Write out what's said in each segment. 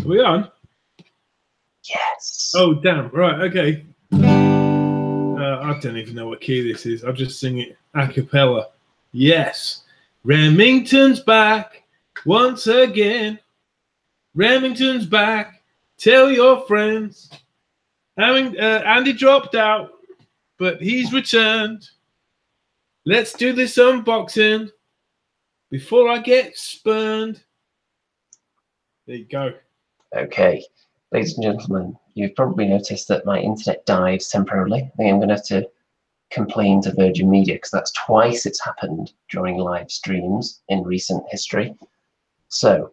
we on? Yes. Oh, damn. Right, okay. I don't even know what key this is. I'll just sing it a cappella. Yes. Remington's back once again. Remington's back. Tell your friends. Andy dropped out, but he's returned. Let's do this unboxing before I get spurned. There you go. Okay, ladies and gentlemen, you've probably noticed that my internet died temporarily. I think I'm going to have to complain to Virgin Media because that's twice it's happened during live streams in recent history. So,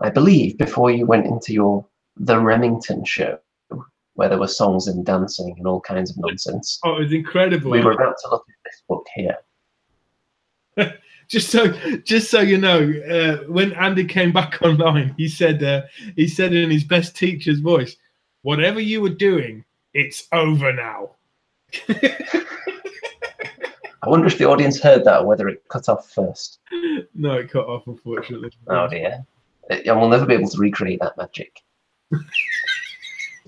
I believe before you went into the Remington show, where there were songs and dancing and all kinds of nonsense. Oh, it was incredible. We were about to look at this book here. Just so you know, when Andy came back online, he said in his best teacher's voice, "Whatever you were doing, it's over now." I wonder if the audience heard that or whether it cut off first. No, it cut off, unfortunately. Oh dear. And we'll never be able to recreate that magic.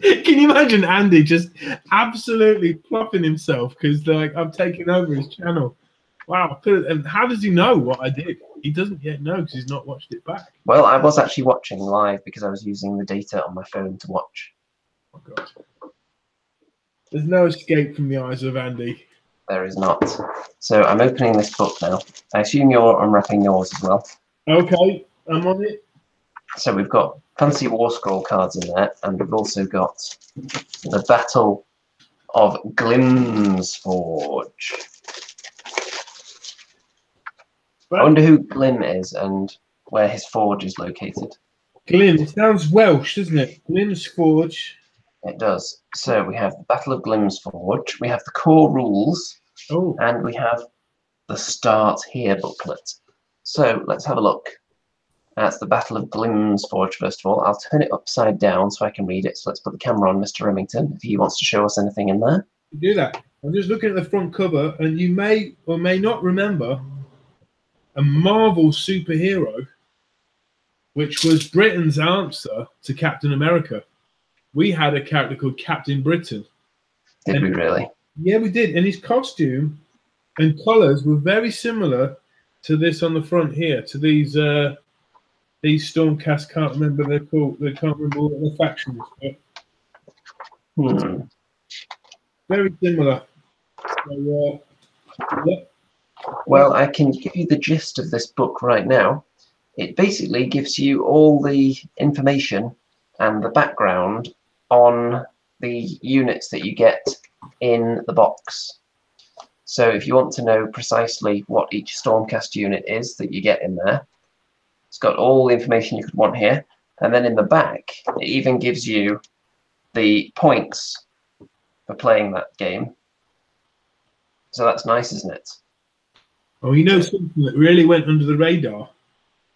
Can you imagine Andy just absolutely plopping himself because like I'm taking over his channel? Wow. And how does he know what I did? He doesn't yet know because he's not watched it back. Well, I was actually watching live because I was using the data on my phone to watch. Oh God. There's no escape from the eyes of Andy. There is not. So I'm opening this book now. I assume you're unwrapping yours as well. Okay, I'm on it. So we've got fancy War Scroll cards in there, and we've also got the Battle of Glim's Forge. I wonder who Glim is and where his forge is located. Glim, it sounds Welsh, doesn't it? Glim's Forge. It does. So we have the Battle of Glim's Forge, we have the core rules, and we have the Start Here booklet. So let's have a look. That's the Battle of Glim's Forge, first of all. I'll turn it upside down so I can read it. So let's put the camera on Mr. Remington, if he wants to show us anything in there. Do that. I'm just looking at the front cover, and you may or may not remember a Marvel superhero, which was Britain's answer to Captain America. We had a character called Captain Britain. Did we really? Yeah, we did. And his costume and colours were very similar to this on the front here, to these Stormcast, can't remember they're called. They can't remember what the factions. But very similar. So, yeah. Well, I can give you the gist of this book right now. It basically gives you all the information and the background on the units that you get in the box. So if you want to know precisely what each Stormcast unit is that you get in there, it's got all the information you could want here. And then in the back, it even gives you the points for playing that game. So that's nice, isn't it? Oh, you know, something that really went under the radar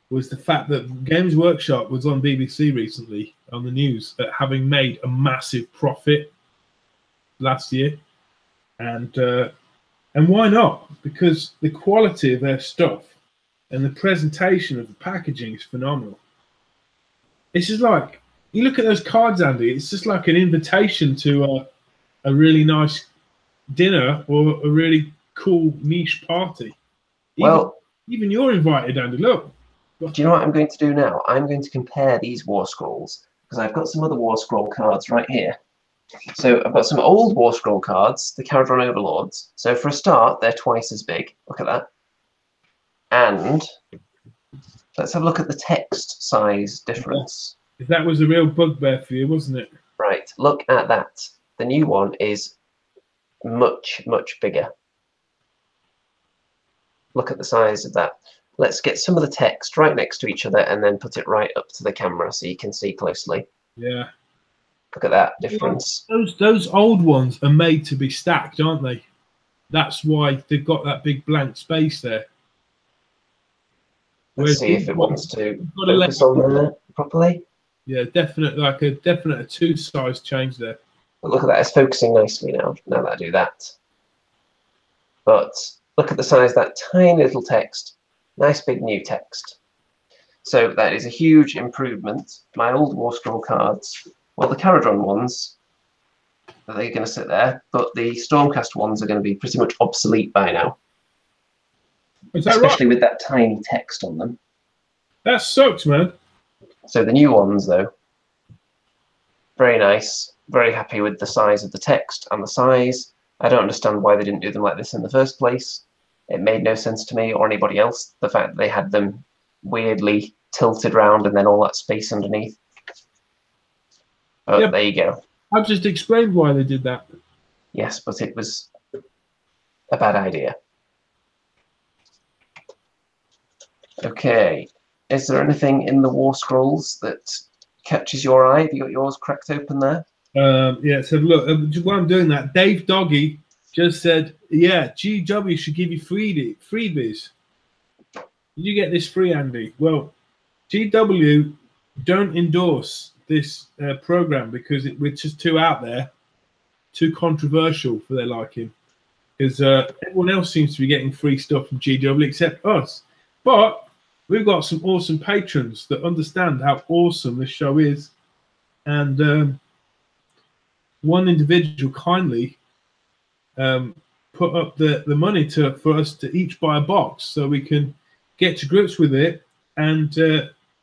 was the fact that Games Workshop was on BBC recently on the news at having made a massive profit last year. And why not? Because the quality of their stuff and the presentation of the packaging is phenomenal. It's just like, you look at those cards, Andy, it's just like an invitation to a really nice dinner or a really cool niche party. Even you're invited, Andy. Look. Do you know what I'm going to do now? I'm going to compare these War Scrolls because I've got some other War Scroll cards right here. So I've got some old War Scroll cards, the Caradron Overlords. So for a start, they're twice as big. Look at that. And let's have a look at the text size difference. That was a real bugbear for you, wasn't it? Right. Look at that. The new one is much, much bigger. Look at the size of that. Let's get some of the text right next to each other and then put it right up to the camera so you can see closely. Yeah. Look at that difference. Those old ones are made to be stacked, aren't they? That's why they've got that big blank space there. Let's see if it wants to focus on there properly. Yeah, definitely, definite a two-size change there. But look at that, it's focusing nicely now. Now that I do that. But look at the size of that tiny little text. Nice big new text. So that is a huge improvement. My old War Scroll cards, well, the Caradron ones, they're going to sit there, but the Stormcast ones are going to be pretty much obsolete by now. Is that Especially right? with that tiny text on them. That sucks, man. So the new ones, though, very nice. Very happy with the size of the text and the size. I don't understand why they didn't do them like this in the first place. It made no sense to me or anybody else, the fact that they had them weirdly tilted round and then all that space underneath. But Yep. there you go. I've just explained why they did that. Yes, but it was a bad idea. Okay. Is there anything in the War Scrolls that catches your eye? Have you got yours cracked open there? Yeah, so look, while I'm doing that, Dave Doggy just said, yeah, GW should give you freebies. Did you get this free, Andy? Well, GW don't endorse this program because we're just too out there, too controversial for their liking. Because everyone else seems to be getting free stuff from GW except us. But we've got some awesome patrons that understand how awesome this show is. And one individual kindly put up the money for us to each buy a box so we can get to grips with it and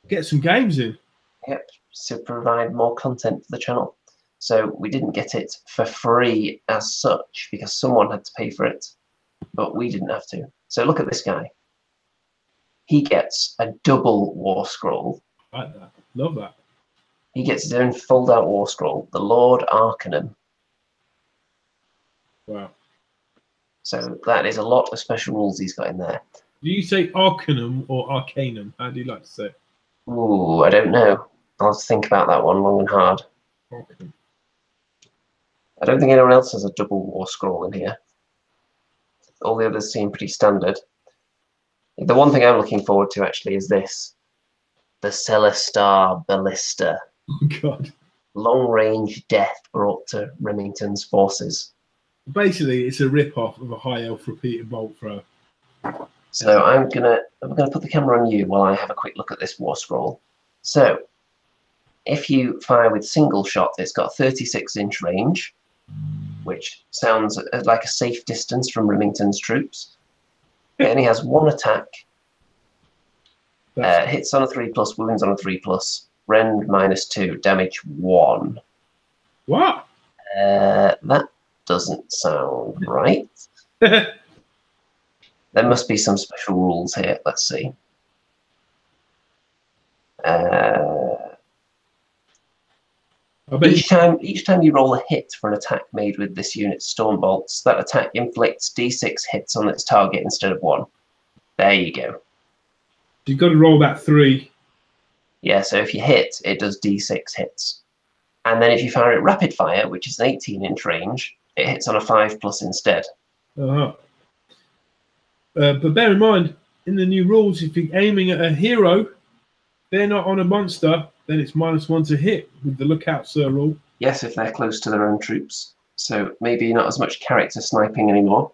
get some games in. Yep, to provide more content for the channel. So we didn't get it for free as such because someone had to pay for it, but we didn't have to. So look at this guy. He gets a double War Scroll. Like that. Love that. He gets his own fold-out War Scroll, the Lord Arcanum. Wow. So that is a lot of special rules he's got in there. Do you say Arcanum or Arcanum? How do you like to say it? Ooh, I don't know. I'll have to think about that one long and hard. Arcanum. I don't think anyone else has a double War Scroll in here. All the others seem pretty standard. The one thing I'm looking forward to actually is this. The Celestar Ballista. Oh, God. Long-range death brought to Remington's forces. Basically, it's a rip-off of a high elf repeated bolt throw. So I'm gonna put the camera on you while I have a quick look at this War Scroll. So if you fire with single shot, it's got 36-inch range, which sounds like a safe distance from Remington's troops. It only has one attack. Hits on a 3+, wounds on a 3+, rend -2, damage 1. What? That doesn't sound right. There must be some special rules here. Let's see. Each time you roll a hit for an attack made with this unit's storm bolts, that attack inflicts d6 hits on its target instead of 1. There you go. You've got to roll that 3. Yeah, so if you hit, it does d6 hits. And then if you fire it rapid fire, which is an 18-inch range, it hits on a 5+ instead. Uh-huh. But bear in mind, in the new rules, if you're aiming at a hero, they're not on a monster, then it's -1 to hit with the lookout sir rule. Yes, if they're close to their own troops. So maybe not as much character sniping anymore.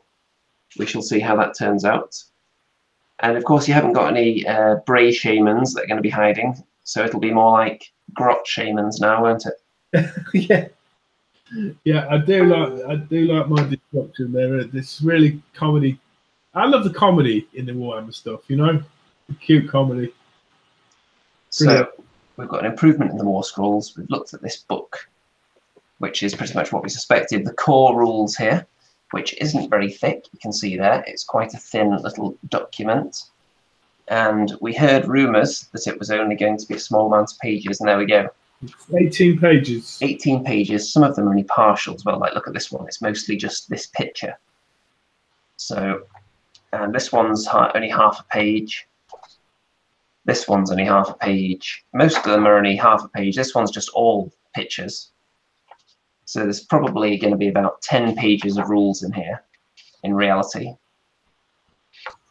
We shall see how that turns out. And of course, you haven't got any Bray Shamans that are going to be hiding, so it'll be more like Grot Shamans now, won't it? Yeah. Yeah, I do like my destruction there. This really comedy. I love the comedy in the Warhammer stuff, you know? The cute comedy. Brilliant. So we've got an improvement in the War Scrolls. We've looked at this book, which is pretty much what we suspected. The core rules here, which isn't very thick. You can see there, it's quite a thin little document. And we heard rumours that it was only going to be a small amount of pages, and there we go. 18 pages. 18 pages. Some of them are only partial as well. Like, look at this one. It's mostly just this picture. So, and this one's only half a page. This one's only half a page. Most of them are only half a page. This one's just all pictures. So there's probably going to be about 10 pages of rules in here, in reality.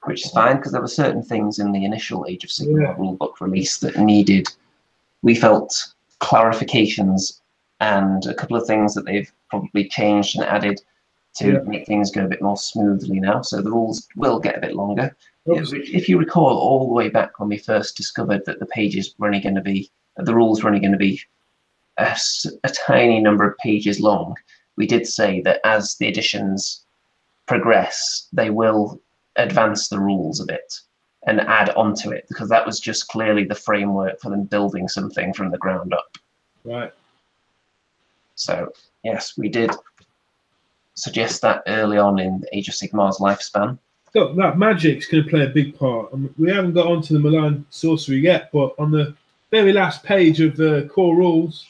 Which is fine, because there were certain things in the initial Age of Sigmar rulebook release that needed, we felt, clarifications, and a couple of things that they've probably changed and added to make things go a bit more smoothly now. So the rules will get a bit longer. Yeah, if you recall, all the way back when we first discovered that the pages were only going to be, the rules were only going to be a tiny number of pages long, we did say that as the editions progress, they will advance the rules a bit and add onto it, because that was just clearly the framework for them building something from the ground up. Right. So, yes, we did suggest that early on in Age of Sigmar's lifespan. So that magic's going to play a big part. I mean, we haven't got onto the Malign Sorcery yet, but on the very last page of the core rules,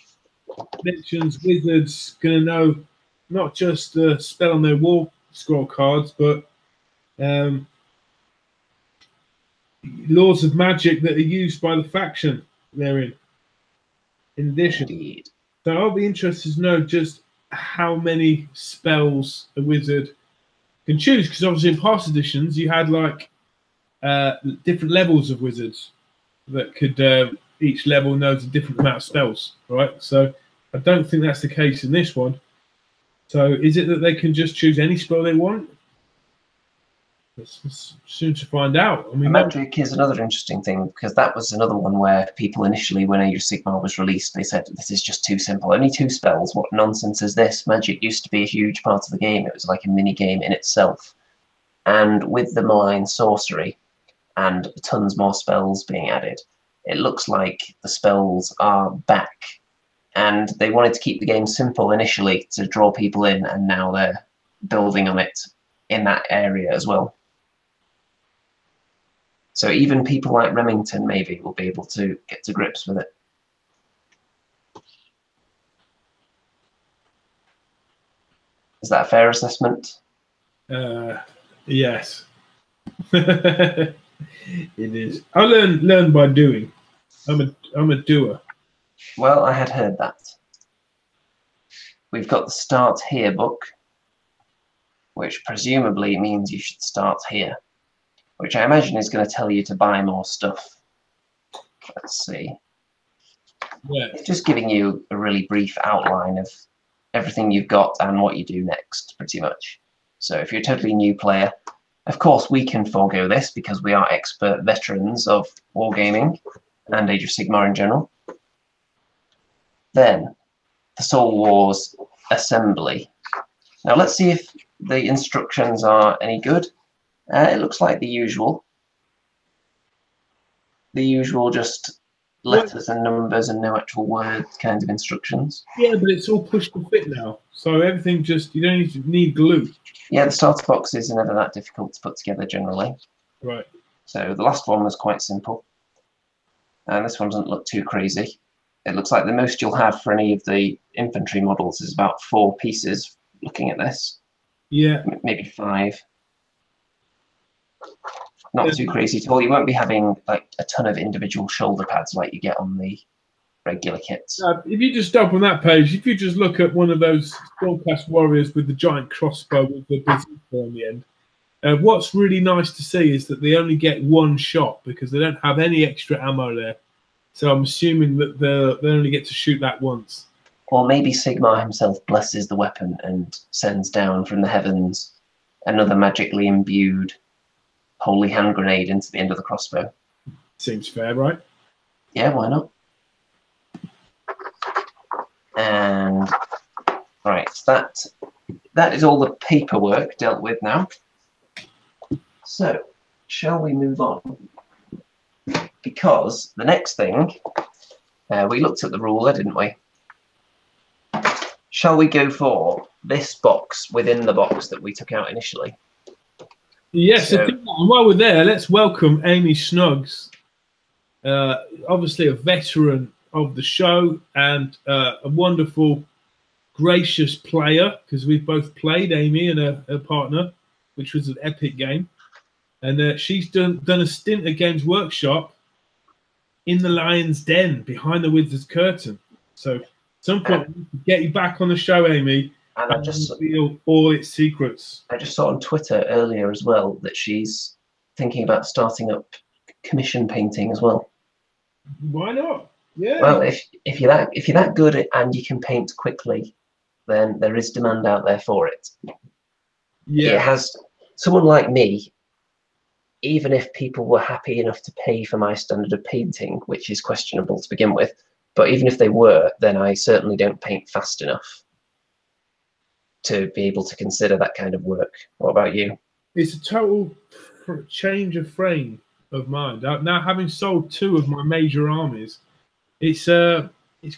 mentions wizards going to know not just the spell on their war scroll cards, but laws of magic that are used by the faction therein. In addition, Indeed. So I'll be interested to know just how many spells a wizard can choose, because obviously in past editions you had like different levels of wizards that could each level knows a different amount of spells, right? So I don't think that's the case in this one. So is it that they can just choose any spell they want? It's soon to find out. I mean, magic is another interesting thing, because that was another one where people initially, when Age of Sigmar was released, they said this is just too simple. Only 2 spells. What nonsense is this? Magic used to be a huge part of the game. It was like a mini game in itself. And with the Malign Sorcery and tons more spells being added, it looks like the spells are back. And they wanted to keep the game simple initially to draw people in, and now they're building on it in that area as well. So even people like Remington maybe will be able to get to grips with it. Is that a fair assessment? Yes. It is. I learn by doing. I'm a doer. Well, I had heard that. We've got the Start Here book, which presumably means you should start here, which I imagine is going to tell you to buy more stuff. Let's see. Yeah. It's just giving you a really brief outline of everything you've got and what you do next, pretty much. So if you're a totally new player, of course we can forego this because we are expert veterans of wargaming and Age of Sigmar in general. Then, the Soul Wars Assembly. Now let's see if the instructions are any good. It looks like the usual. The usual, just letters and numbers and no actual words kind of instructions. Yeah, but it's all push to fit now. So everything just, you don't need glue. Yeah, the starter boxes are never that difficult to put together generally. Right. So the last one was quite simple. And this one doesn't look too crazy. It looks like the most you'll have for any of the infantry models is about 4 pieces, looking at this. Yeah. Maybe 5. Not too crazy at all. You won't be having like a ton of individual shoulder pads like you get on the regular kits. If you just stop on that page, if you just look at one of those Stormcast warriors with the giant crossbow with the bazooka on the end, what's really nice to see is that they only get 1 shot because they don't have any extra ammo there. So I'm assuming that they only get to shoot that once. Or maybe Sigmar himself blesses the weapon and sends down from the heavens another magically imbued holy hand grenade into the end of the crossbow. Seems fair, right? Yeah, why not? And right, so that is all the paperwork dealt with now. So, shall we move on? Because the next thing, we looked at the ruler, didn't we? Shall we go for this box within the box that we took out initially? Yes, so, and while we're there, let's welcome Amy Snuggs, obviously a veteran of the show and a wonderful, gracious player, because we've both played, Amy and her partner, which was an epic game. And she's done a stint at Games Workshop in the Lion's Den, behind the Wizard's Curtain. So at some point, we can get you back on the show, Amy, and I just reveal all its secrets. I just saw on Twitter earlier as well that she's thinking about starting up commission painting as well. Why not? Yeah. Well, if you're that good and you can paint quickly, then there is demand out there for it. Yeah. It has someone like me. even if people were happy enough to pay for my standard of painting, which is questionable to begin with, but even if they were, then I certainly don't paint fast enough to be able to consider that kind of work. What about you? It's a total change of frame of mind. Now, having sold 2 of my major armies, it's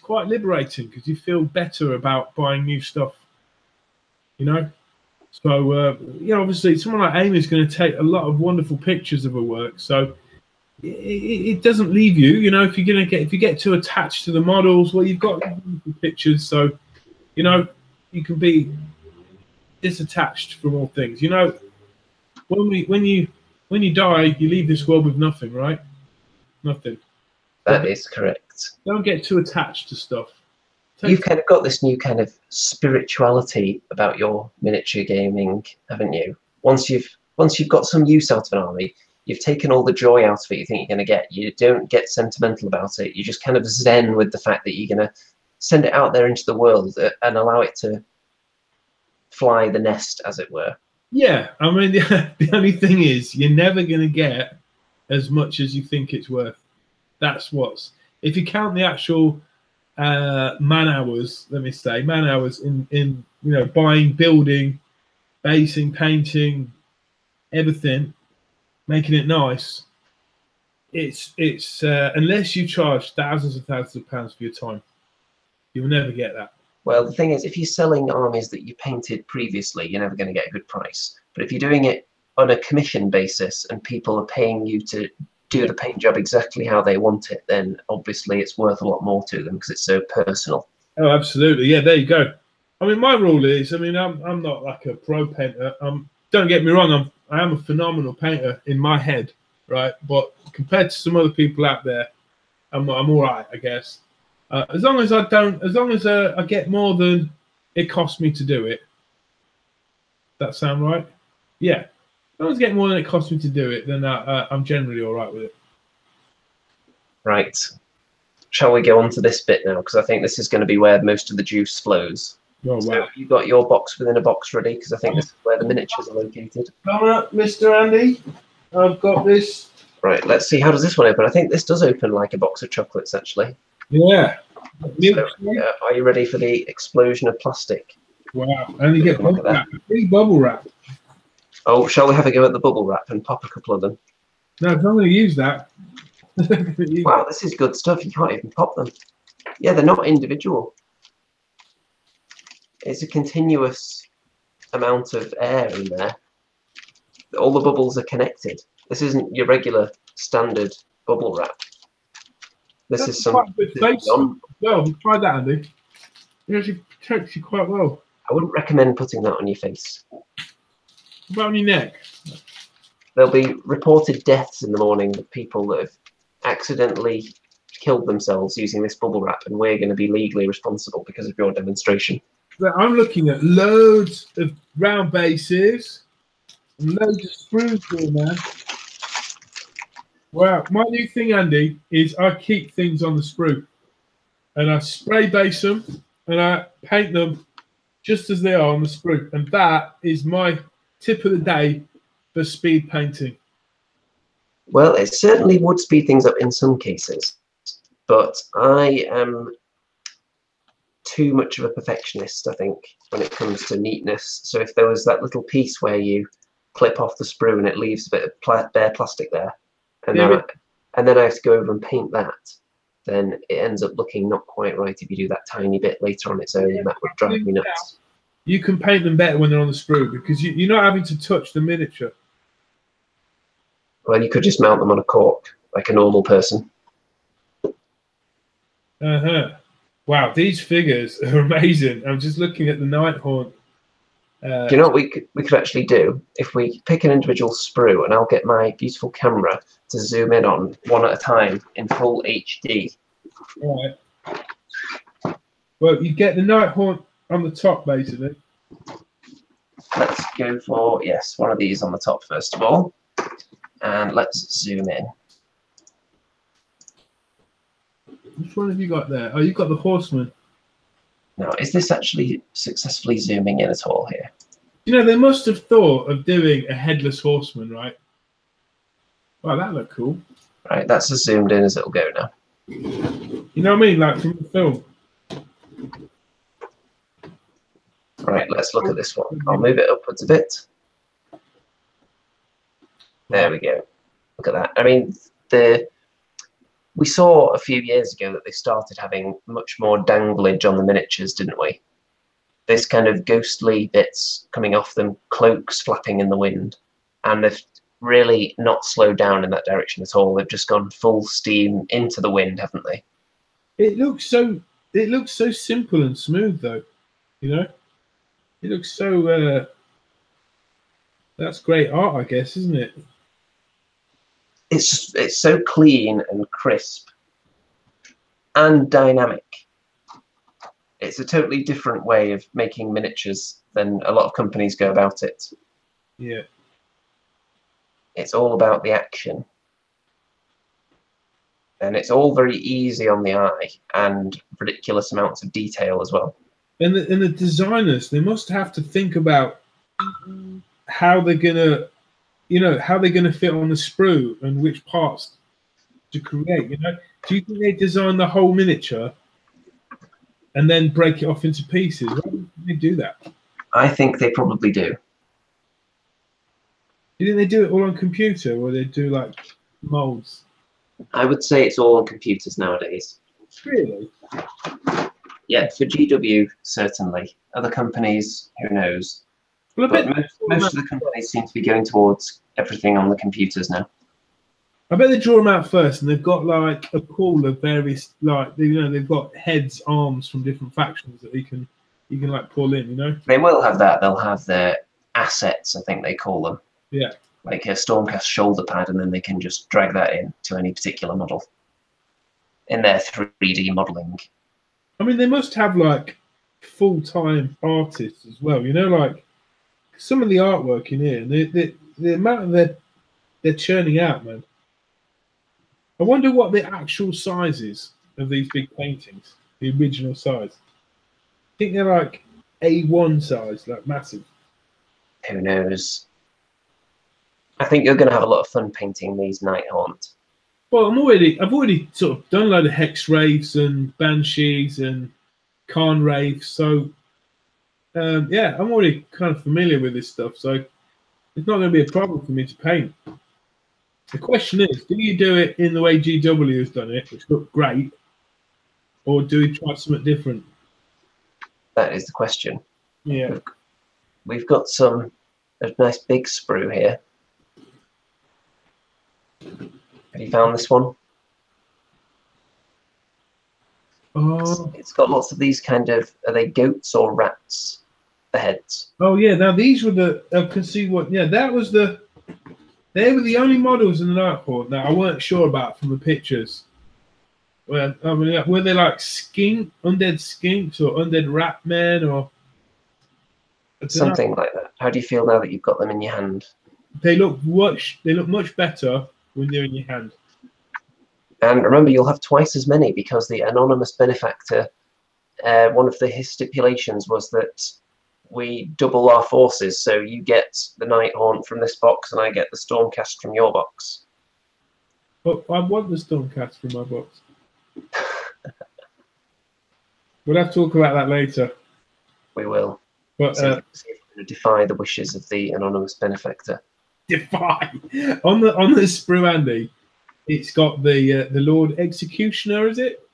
quite liberating because you feel better about buying new stuff, you know. So obviously, someone like Amy is going to take a lot of wonderful pictures of her work. So it doesn't leave you, you know. If you get too attached to the models, well, you've got wonderful pictures, so you know you can be disattached from all things. You know, when you die, you leave this world with nothing, right? Nothing. That is correct. Don't get too attached to stuff. You've kind of got this new kind of spirituality about your miniature gaming, haven't you? Once you've got some use out of an army, you've taken all the joy out of it you think you're going to get. You don't get sentimental about it. You just kind of zen with the fact that you're going to send it out there into the world and allow it to fly the nest, as it were. Yeah, I mean, the only thing is you're never going to get as much as you think it's worth. That's what's, if you count the actual man hours, let me say, man hours in buying, building, basing, painting, everything, making it nice, it's unless you charge thousands and thousands of pounds for your time, you'll never get that. Well, the thing is, if you're selling armies that you painted previously, you're never going to get a good price. But if you're doing it on a commission basis and people are paying you to do the paint job exactly how they want it, then obviously it's worth a lot more to them because it's so personal. Oh, absolutely. Yeah, there you go. I mean, my rule is, I mean, I'm not like a pro painter. Don't get me wrong, I am a phenomenal painter in my head, right? But compared to some other people out there, I'm all right, I guess. As long as I get more than it costs me to do it. That sound right? Yeah. As long as I get more than it costs me to do it, then I'm generally all right with it. Right. Shall we go on to this bit now? Because I think this is going to be where most of the juice flows. Oh, wow. So you've got your box within a box ready, because I think this is where the miniatures are located. Come up, Mr. Andy. I've got this. Right, let's see. How does this one open? I think this does open like a box of chocolates, actually. Yeah. So, are you ready for the explosion of plastic? Wow. And you get bubble wrap. Free bubble wrap. Oh, shall we have a go at the bubble wrap and pop a couple of them? No, I'm going to use that. Wow, this is good stuff. You can't even pop them. Yeah, they're not individual. It's a continuous amount of air in there. All the bubbles are connected. This isn't your regular standard bubble wrap. This is some. Well, try that, Andy. It actually protects you quite well. I wouldn't recommend putting that on your face. What about on your neck? There'll be reported deaths in the morning of people that have accidentally killed themselves using this bubble wrap, and we're going to be legally responsible because of your demonstration. I'm looking at loads of round bases and loads of sprues here, man. Wow, my new thing, Andy, is I keep things on the sprue and I spray base them and I paint them just as they are on the sprue, and that is my tip of the day for speed painting. Well, it certainly would speed things up in some cases, but I am too much of a perfectionist, I think, when it comes to neatness. So if there was that little piece where you clip off the sprue and it leaves a bit of bare plastic there, and then I have to go over and paint that, then it ends up looking not quite right if you do that tiny bit later on its own. Yeah, that would drive me nuts. You can paint them better when they're on the sprue because you're not having to touch the miniature. Well, you could just mount them on a cork like a normal person. Wow, these figures are amazing. I'm just looking at the Nighthaunt. Do you know what we could actually do? If we pick an individual sprue, and I'll get my beautiful camera to zoom in on one at a time in full HD. All right. Well, you get the Nighthaunt on the top, basically. Let's go for, yes, one of these on the top first of all. And let's zoom in. Which one have you got there? Oh, you've got the Horseman. Now, is this actually successfully zooming in at all here? You know, they must have thought of doing a headless horseman, right? Oh, that looked cool. Right, that's as zoomed in as it'll go now. You know what I mean? Like from the film. Right, let's look at this one. I'll move it upwards a bit. There we go. Look at that. I mean, we saw a few years ago that they started having much more danglage on the miniatures, didn't we? This kind of ghostly bits coming off them, cloaks flapping in the wind, and they've really not slowed down in that direction at all. They've just gone full steam into the wind, haven't they? It looks so simple and smooth, though. You know, it looks so. That's great art, I guess, isn't it? It's so clean and crisp and dynamic. It's a totally different way of making miniatures than a lot of companies go about it. Yeah. It's all about the action. And it's all very easy on the eye and ridiculous amounts of detail as well. And the designers, they must have to think about how they're gonna, how they're gonna fit on the sprue and which parts to create. Do you think they design the whole miniature and then break it off into pieces? Why do they do that? I think they probably do. Do you think they do it all on computer, or they do like molds? I would say it's all on computers nowadays. Really? Yeah, for GW, certainly. Other companies, who knows? Well, But most of the companies seem to be going towards everything on the computers now. I bet they draw them out first, and they've got like a pool of various, like they've got heads, arms from different factions that you can like pull in. They will have that. They'll have their assets, I think they call them. Yeah. Like a Stormcast shoulder pad, and then they can just drag that in to any particular model in their 3D modeling. I mean, they must have like full-time artists as well. Like some of the artwork in here, the amount of they're churning out, man. I wonder what the actual size is of these big paintings, the original size. I think they're like A1 size, like massive. Who knows? I think you're going to have a lot of fun painting these Nighthaunt. Well, I've already sort of done a load of Hex Wraiths and Banshees and Khan Wraiths, so yeah, I'm already kind of familiar with this stuff, so it's not going to be a problem for me to paint. The question is, do you do it in the way GW has done it, which looked great, or do we try something different? That is the question. Yeah. We've got a nice big sprue here. Have you found this one? Oh. It's got lots of these kind of, are they goats or rats? The heads. Oh yeah, now these were I can see what, yeah, they were the only models in the Nighthaunt that I weren't sure about from the pictures. Well, I mean, were they like undead skinks or undead rat men or something like that? How do you feel now that you've got them in your hand? They look much better when they're in your hand. And remember, you'll have twice as many because the anonymous benefactor, one of his stipulations was that we double our forces, so you get the Nighthaunt from this box and I get the Stormcast from your box. But I want the Stormcast from my box. We'll have to talk about that later. We will. But see if we're going to defy the wishes of the anonymous benefactor. Defy on the sprue, Andy. It's got the Lord Executioner, is it?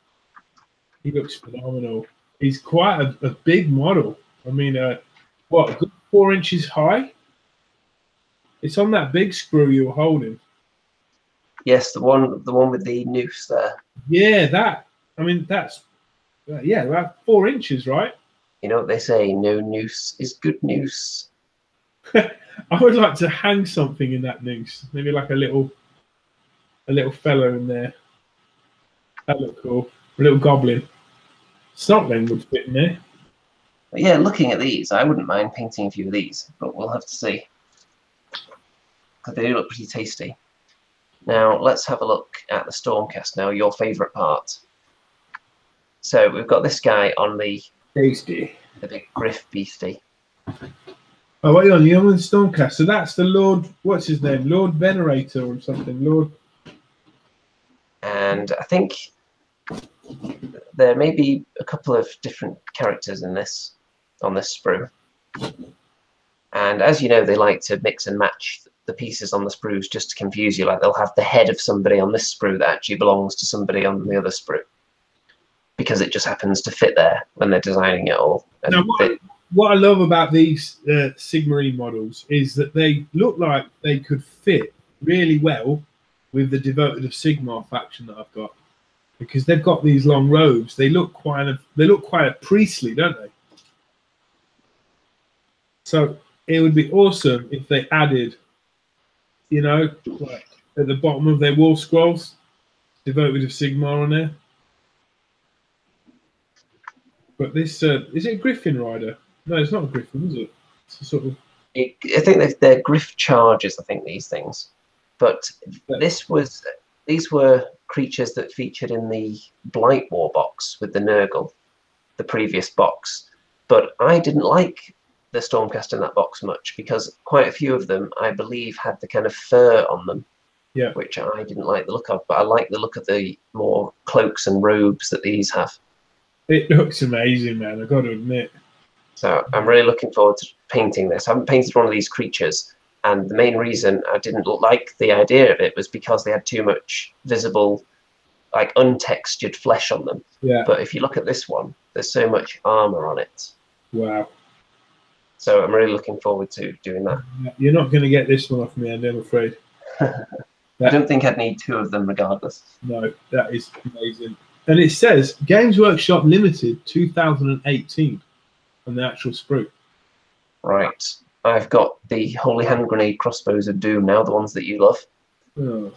He looks phenomenal. He's quite a big model. I mean, what, a good 4 inches high? It's on that big sprue you were holding. Yes, the one with the noose there. Yeah, that. I mean, that's about 4 inches, right? You know what they say? No noose is good noose. I would like to hang something in that noose. Maybe like a little fellow in there. That look cool. A little goblin. Something would fit in there. But yeah, looking at these, I wouldn't mind painting a few of these, but we'll have to see. Because they do look pretty tasty. Now, let's have a look at the Stormcast now, your favourite part. So, we've got this guy on the tasty, the big Griff beastie. Oh, what are you on? You're on Stormcast. So that's the Lord, what's his name? Lord Venerator or something. Lord. And I think there may be a couple of different characters in this, on this sprue. And as you know, they like to mix and match the pieces on the sprues just to confuse you. Like they'll have the head of somebody on this sprue that actually belongs to somebody on the other sprue, because it just happens to fit there when they're designing it all. And now, what I love about these Sigmarine models is that they look like they could fit really well with the Devoted of Sigmar faction that I've got, because they've got these long robes. They look quite priestly, don't they? So it would be awesome if they added, you know, like at the bottom of their wall scrolls, Devoted of Sigmar on there. But this is it a Griffin Rider? No, it's not a Griffin, is it? It's a sort of. I think they're Griff charges. I think these things, but these were creatures that featured in the Blight War box with the Nurgle, the previous box. But I didn't like the Stormcast in that box much, because quite a few of them, I believe, had the kind of fur on them, yeah, which I didn't like the look of. But I like the look of the more cloaks and robes that these have. It looks amazing, man. I've got to admit. So I'm really looking forward to painting this. I haven't painted one of these creatures, and the main reason I didn't like the idea of it was because they had too much visible, like untextured flesh on them. Yeah. But if you look at this one, there's so much armor on it. Wow. So I'm really looking forward to doing that. You're not going to get this one off me, Andy, I'm afraid. I don't think I'd need two of them regardless. No, that is amazing. And it says Games Workshop Limited 2018 on the actual sprue. Right. I've got the Holy Hand Grenade crossbows of Doom now, the ones that you love. Oh.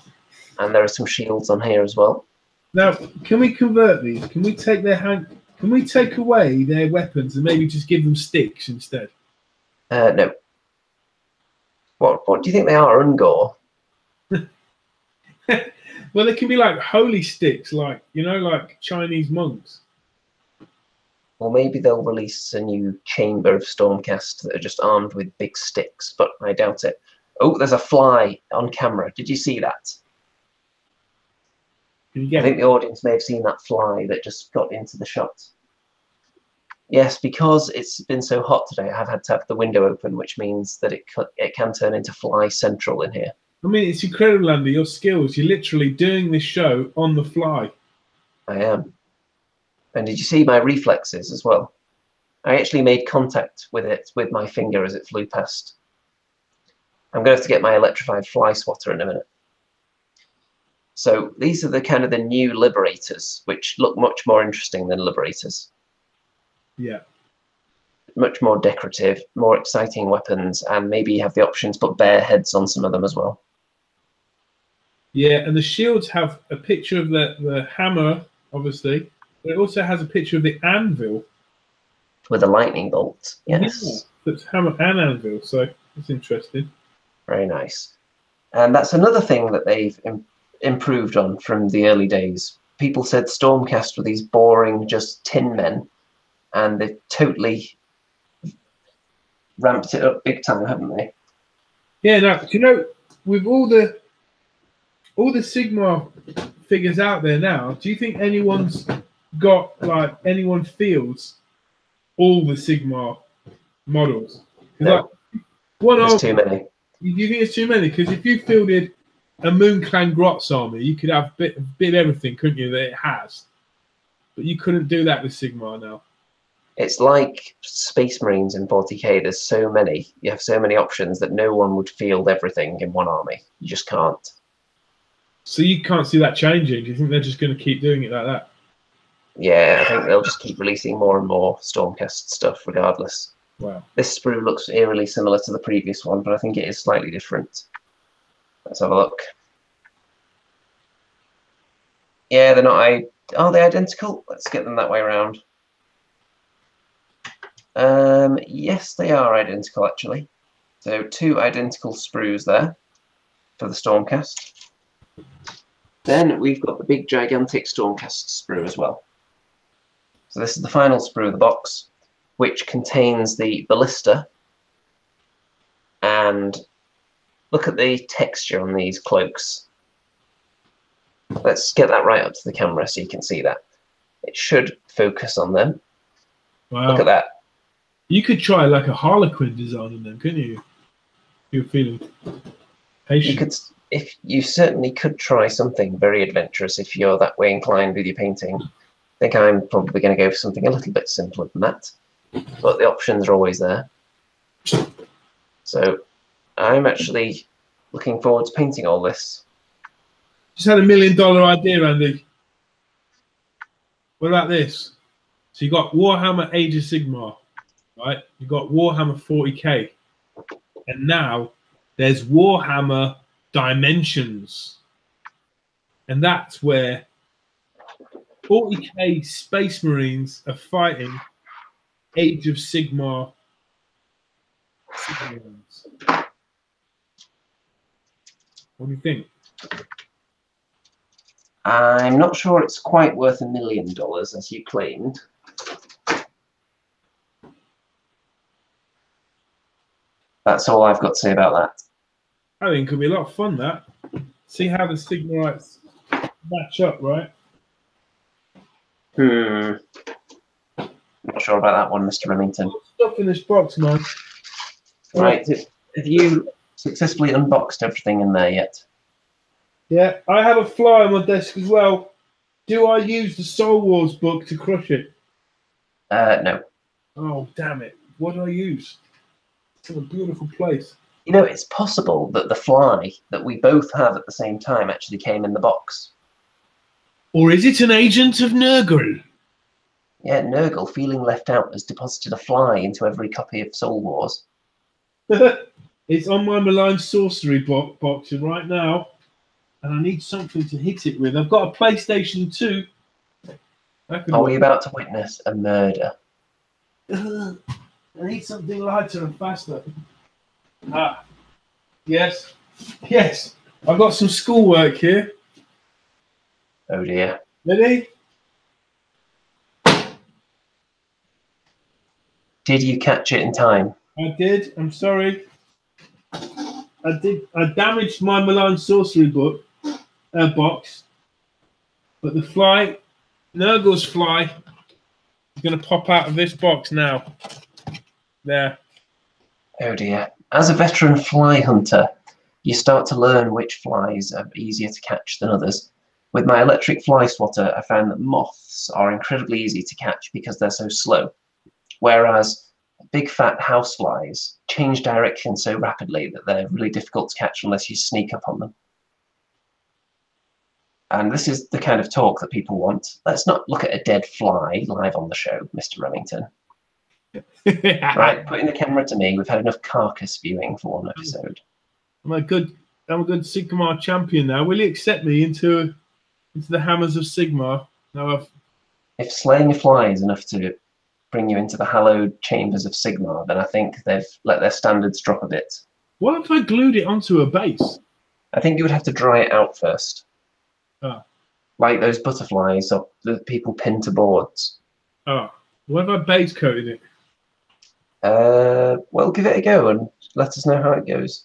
And there are some shields on here as well. Now, can we convert these? Can we take Can we take away their weapons and maybe just give them sticks instead? No. What do you think they are, Ungor? Well, they can be like holy sticks, like, you know, like Chinese monks. Or maybe they'll release a new chamber of Stormcast that are just armed with big sticks, but I doubt it. Oh, there's a fly on camera. Did you see that? I think the audience may have seen that fly that just got into the shot. Yes, because it's been so hot today, I have had to have the window open, which means that it can turn into fly central in here. I mean, it's incredible, Andy, your skills. You're literally doing this show on the fly. I am. And did you see my reflexes as well? I actually made contact with it with my finger as it flew past. I'm going to have to get my electrified fly swatter in a minute. So these are the kind of the new Liberators, which look much more interesting than Liberators. Yeah. Much more decorative, more exciting weapons, and maybe you have the option to put bear heads on some of them as well. Yeah, and the shields have a picture of the hammer, obviously, but it also has a picture of the anvil. With a lightning bolt, yes. Yeah, it's hammer and anvil, so it's interesting. Very nice. And that's another thing that they've improved on from the early days. People said Stormcast were these boring, just tin men, and they've totally ramped it up big time, haven't they? Yeah, no, do you know, with all the Sigmar figures out there now, do you think anyone feels all the Sigmar models? No. Like, There's too many. Do you think it's too many? Because if you fielded a Moonclan Grot's army, you could have a bit of everything, couldn't you, that it has? But you couldn't do that with Sigmar now. It's like Space Marines in 40k. There's so many. You have so many options that no one would field everything in one army. You just can't. So you can't see that changing. Do you think they're just going to keep doing it like that? Yeah, I think they'll just keep releasing more and more Stormcast stuff regardless. Wow. This sprue looks eerily similar to the previous one, but I think it is slightly different. Let's have a look. Yeah, they're not. Are they identical? Let's get them that way around. Yes, they are identical, actually. So 2 identical sprues there for the Stormcast. Then we've got the big, gigantic Stormcast sprue as well. So this is the final sprue of the box, which contains the ballista, and look at the texture on these cloaks. Let's get that right up to the camera so you can see that. It should focus on them. Wow. Look at that. You could try like a Harlequin design on them, couldn't you? You're feeling patient. You certainly could try something very adventurous if you're that way inclined with your painting. I think I'm probably going to go for something a little bit simpler than that, but the options are always there. So I'm actually looking forward to painting all this. Just had $1 million idea, Andy. What about this? So you got Warhammer Age of Sigmar, right? You got Warhammer 40k, and now there's Warhammer Dimensions, and that's where 40k Space Marines are fighting Age of Sigmar. What do you think? I'm not sure it's quite worth $1 million, as you claimed. That's all I've got to say about that. I think it could be a lot of fun, that. See how the Sigmarites match up, right? Not sure about that one, Mr. Remington. Stuff in this box, man. Right, have you successfully unboxed everything in there yet? Yeah, I have a fly on my desk as well. Do I use the Soul Wars book to crush it? No. Oh, damn it. What do I use? It's in a beautiful place. You know, it's possible that the fly that we both have at the same time actually came in the box. Or is it an agent of Nurgle? Yeah, Nurgle, feeling left out, has deposited a fly into every copy of Soul Wars. It's on my Malign Sorcery box right now. And I need something to hit it with. I've got a PlayStation 2. Are we about to witness a murder? I need something lighter and faster. Ah, yes. Yes. I've got some schoolwork here. Oh dear. Ready? Did you catch it in time? I did. I'm sorry. I did. I damaged my Malign Sorcery book box, but the fly, Nurgle's fly, is going to pop out of this box now. There. Oh dear. As a veteran fly hunter, you start to learn which flies are easier to catch than others. With my electric fly swatter, I found that moths are incredibly easy to catch because they're so slow, whereas big fat house flies change direction so rapidly that they're really difficult to catch unless you sneak up on them. And this is the kind of talk that people want. Let's not look at a dead fly live on the show, Mr. Remington. Right, putting the camera to me. We've had enough carcass viewing for one episode. I'm a good Sigmar champion now. Will you accept me into the Hammers of Sigmar? Now if slaying a fly is enough to bring you into the hallowed chambers of Sigmar, then I think they've let their standards drop a bit. What if I glued it onto a base? I think you would have to dry it out first. Oh. Like those butterflies that people pin to boards. Oh. What if I base coated it? Well, give it a go and let us know how it goes.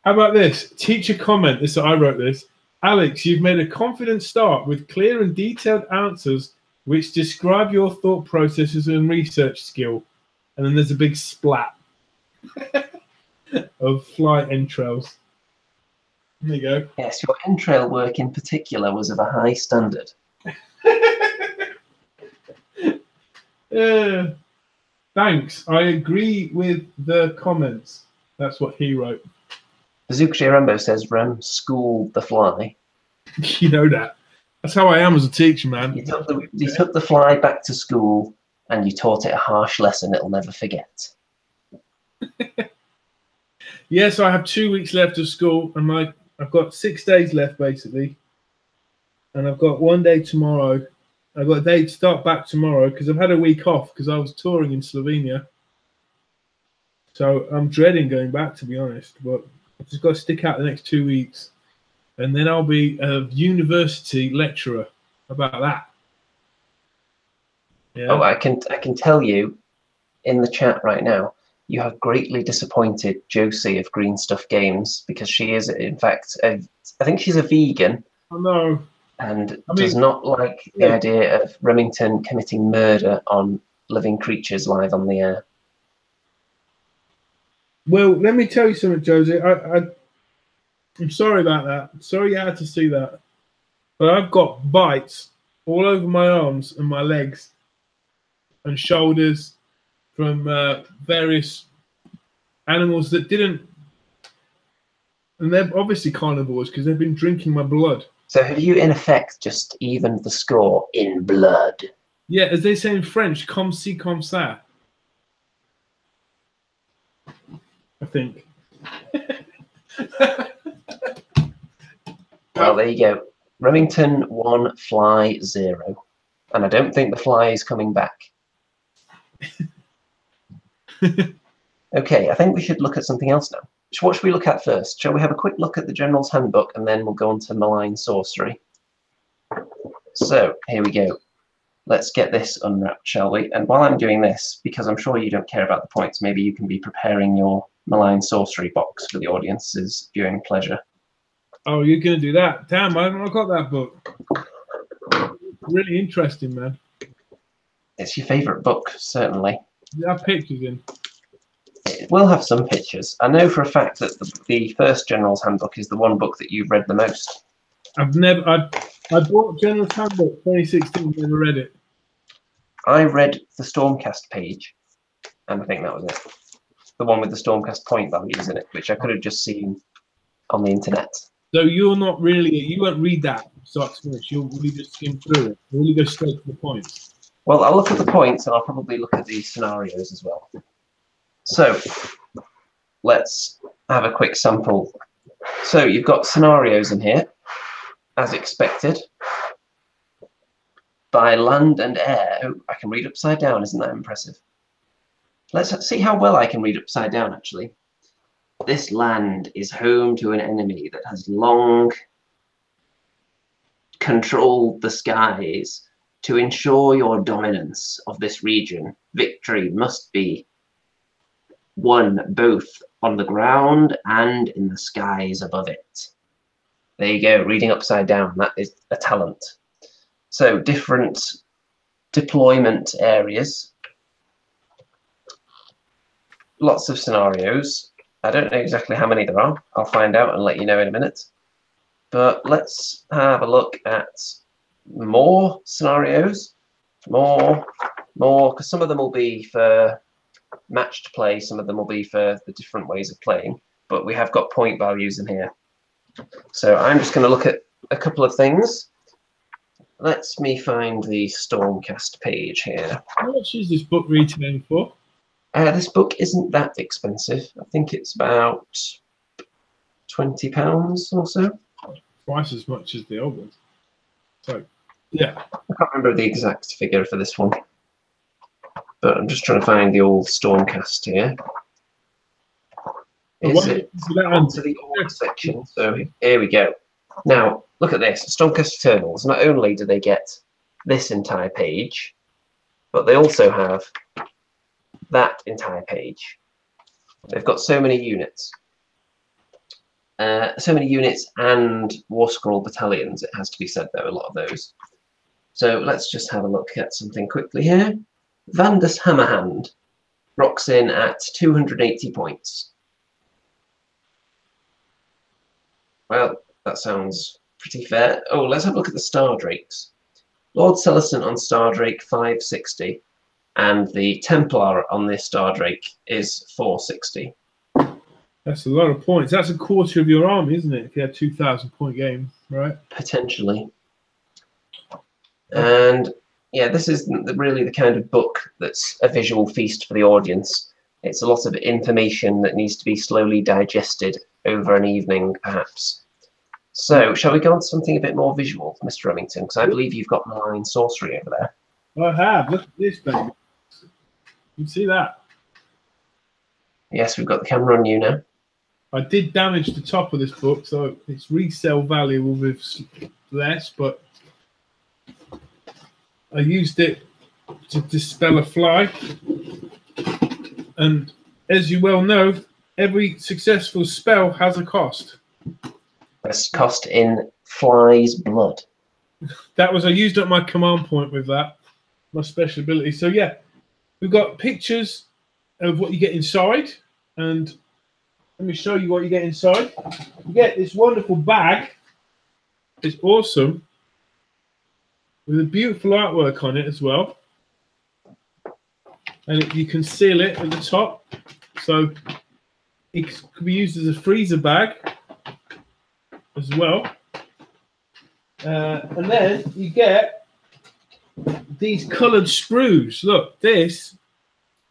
How about this? Teacher comment. This I wrote this. Alex, you've made a confident start with clear and detailed answers which describe your thought processes and research skill. And then there's a big splat of fly entrails. There you go. Yes, your entrail work in particular was of a high standard. Thanks. I agree with the comments. That's what he wrote. Bazooka Rambo says Rem schooled the fly. You know that. That's how I am as a teacher, man. You took the fly back to school and you taught it a harsh lesson it'll never forget. Yes, I have 2 weeks left of school, and I've got 6 days left basically, and I've got 1 day tomorrow. I've got a day to start back tomorrow because I've had a week off because I was touring in Slovenia. So I'm dreading going back, to be honest, but I've just got to stick out the next 2 weeks, and then I'll be a university lecturer. How about that? Yeah. Oh, I can tell you in the chat right now, you have greatly disappointed Josie of Green Stuff Games, because she is, in fact, I think she's a vegan. Oh no. And does not like the idea of Remington committing murder on living creatures live on the air. Well, let me tell you something, Josie. I'm sorry about that. Sorry you had to see that. But I've got bites all over my arms and my legs and shoulders from various animals that didn't. And they're obviously carnivores because they've been drinking my blood. So have you, in effect, just evened the score in blood? Yeah, as they say in French, comme ci, comme ça. I think. Well, there you go. Remington 1, fly 0. And I don't think the fly is coming back. Okay, I think we should look at something else now. What should we look at first? Shall we have a quick look at the General's Handbook, and then we'll go on to Malign Sorcery? So, here we go. Let's get this unwrapped, shall we? And while I'm doing this, because I'm sure you don't care about the points, maybe you can be preparing your Malign Sorcery box for the audience's viewing pleasure. Oh, you're going to do that? Damn, I haven't got that book. Really interesting, man. It's your favourite book, certainly. Does it have pictures in? It will have some pictures. I know for a fact that the first General's Handbook is the one book that you've read the most. I bought General's Handbook 2016, never read it. I read the Stormcast page, and I think that was it. The one with the Stormcast point values in it, which I could have just seen on the internet. So you won't read that start to finish. You'll really just skim through it. You'll really go straight to the points. Well, I'll look at the points, and I'll probably look at the scenarios as well. So let's have a quick sample. So you've got scenarios in here, as expected. By land and air. Oh, I can read upside down. Isn't that impressive? Let's see how well I can read upside down, actually. This land is home to an enemy that has long controlled the skies. To ensure your dominance of this region, victory must be won both on the ground and in the skies above it. There you go, reading upside down. That is a talent. So different deployment areas. Lots of scenarios. I don't know exactly how many there are. I'll find out and let you know in a minute. But let's have a look at more scenarios. More, because some of them will be for matched play, some of them will be for the different ways of playing. But we have got point values in here. So I'm just going to look at a couple of things. Let me find the Stormcast page here. How much is this book retailing for? This book isn't that expensive. I think it's about £20 or so. Twice as much as the old ones. So, yeah. I can't remember the exact figure for this one. But I'm just trying to find the old Stormcast here. Is it onto the old section? So here we go. Now, look at this. Stormcast Eternals, not only do they get this entire page, but they also have that entire page. They've got so many units. And War Scroll battalions, it has to be said, though, a lot of those. So let's just have a look at something quickly here. Vandus Hammerhand rocks in at 280 points. Well, that sounds pretty fair. Oh, let's have a look at the Star Drakes. Lord Celestin on Star Drake 560, and the Templar on this Star Drake is 460. That's a lot of points. That's a quarter of your army, isn't it? If you had 2,000-point game, right? Potentially. And yeah, this is really the kind of book that's a visual feast for the audience. It's a lot of information that needs to be slowly digested over an evening, perhaps. So, shall we go on to something a bit more visual, Mr. Remington? Because I believe you've got Malign Sorcery over there. I have. Look at this, baby. You see that? Yes, we've got the camera on you now. I did damage the top of this book, so its resale value will be less, but I used it to dispel a fly, and as you well know, every successful spell has a cost. That's cost in fly's blood. That was, I used up my command point with that, my special ability. So yeah, we've got pictures of what you get inside, and let me show you what you get inside. You get this wonderful bag. It's awesome, with a beautiful artwork on it as well. And you can seal it at the top, so it can be used as a freezer bag as well. And then you get these coloured sprues. Look, this